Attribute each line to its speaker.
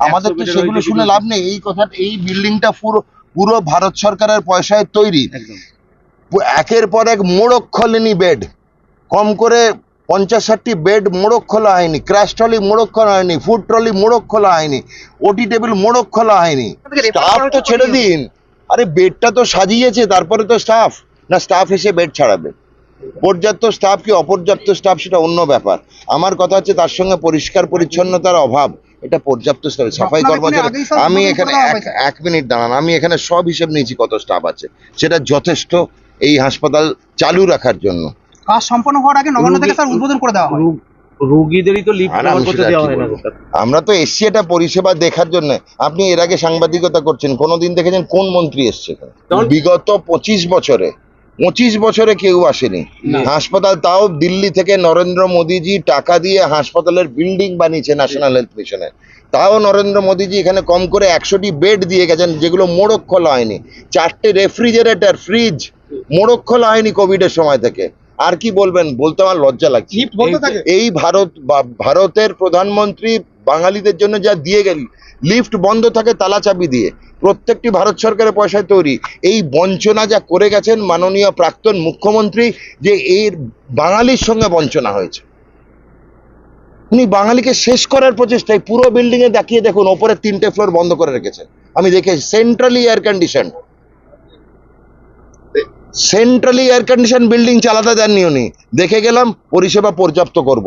Speaker 1: আমাদের তো সেগুলো শুনে লাভ নেই। এই কথা, এই বিল্ডিংটা পুরো ভারত সরকারের পয়সায় তৈরি। একের পর এক মোড়ক খোলেনি বেড, কম করে 50-60টি বেড মোড়ক খোলা হয়নি, ক্র্যাশ ট্রলি মোড়ক খোলা হয়নি, ফুড ট্রলি মোড়ক খোলা হয়নি, ওটি টেবিল মোড়ক খোলা হয়নি। স্টাফ তো ছেড়ে দিন, আরে বেডটা তো সাজিয়েছে, তারপরে তো স্টাফ এসে বেড ছাড়াবে। পর্যাপ্ত স্টাফ কি অপর্যাপ্ত স্টাফ সেটা অন্য ব্যাপার। আমার কথা হচ্ছে তার সঙ্গে পরিষ্কার পরিচ্ছন্নতার অভাব, এটা পর্যাপ্ত সাফাই কর্মচারী। আমি এখানে এক মিনিট দাঁড়ান, আমি এখানে সব হিসেব নিয়েছি কত স্টাফ আছে, সেটা যথেষ্ট এই হাসপাতাল চালু রাখার জন্য।
Speaker 2: কাজ সম্পন্ন হওয়ার আগে নবান্ন থেকে স্যার উদ্বোধন করে দেওয়া হয়।
Speaker 3: রোগীদেরই তো লিফট ব্যবহার করতে দেওয়া হয় না।
Speaker 1: আমরা তো এসছি এটা পরিষেবা দেখার জন্য। আপনি এর আগে সাংবাদিকতা করছেন, কোনোদিন দেখেছেন কোন মন্ত্রী এসছে? বিগত 25 বছরে কেউ আসেনি হাসপাতাল। তাও দিল্লি থেকে নরেন্দ্র মোদীজি টাকা দিয়ে হাসপাতালের বিল্ডিং বানিয়েছে ন্যাশনাল হেলথ মিশনে। তাও নরেন্দ্র মোদীজি এখানে কম করে 100টি বেড দিয়ে গেছেন, যেগুলো মোড়ক খোলা হয়নি। 4টে রেফ্রিজারেটর, ফ্রিজ মোড়ক খোলা হয়নি কোভিডের সময় থেকে। আর কি বলবেন, বলতে আমার লজ্জা লাগছে। এই ভারতের প্রধানমন্ত্রী বাঙালিদের জন্য যা দিয়ে গেল, লিফট বন্ধ থাকে তালা চাবি দিয়ে, প্রত্যেকটি ভারত সরকারের পয়সায় তৈরি। এই বঞ্চনা যা করে গেছেন মাননীয় প্রাক্তন মুখ্যমন্ত্রী, যে এর বাঙালির সঙ্গে বঞ্চনা হয়েছে। উনি বাঙালিকে শেষ করার প্রচেষ্টায় পুরো বিল্ডিং এ দেখিয়ে দেখুন, ওপরে 3টে ফ্লোর বন্ধ করে রেখেছে। আমি দেখেছি সেন্ট্রালি এয়ার কন্ডিশন বিল্ডিং চালাতে দেননি উনি। দেখে গেলাম পরিষেবা পর্যাপ্ত করব।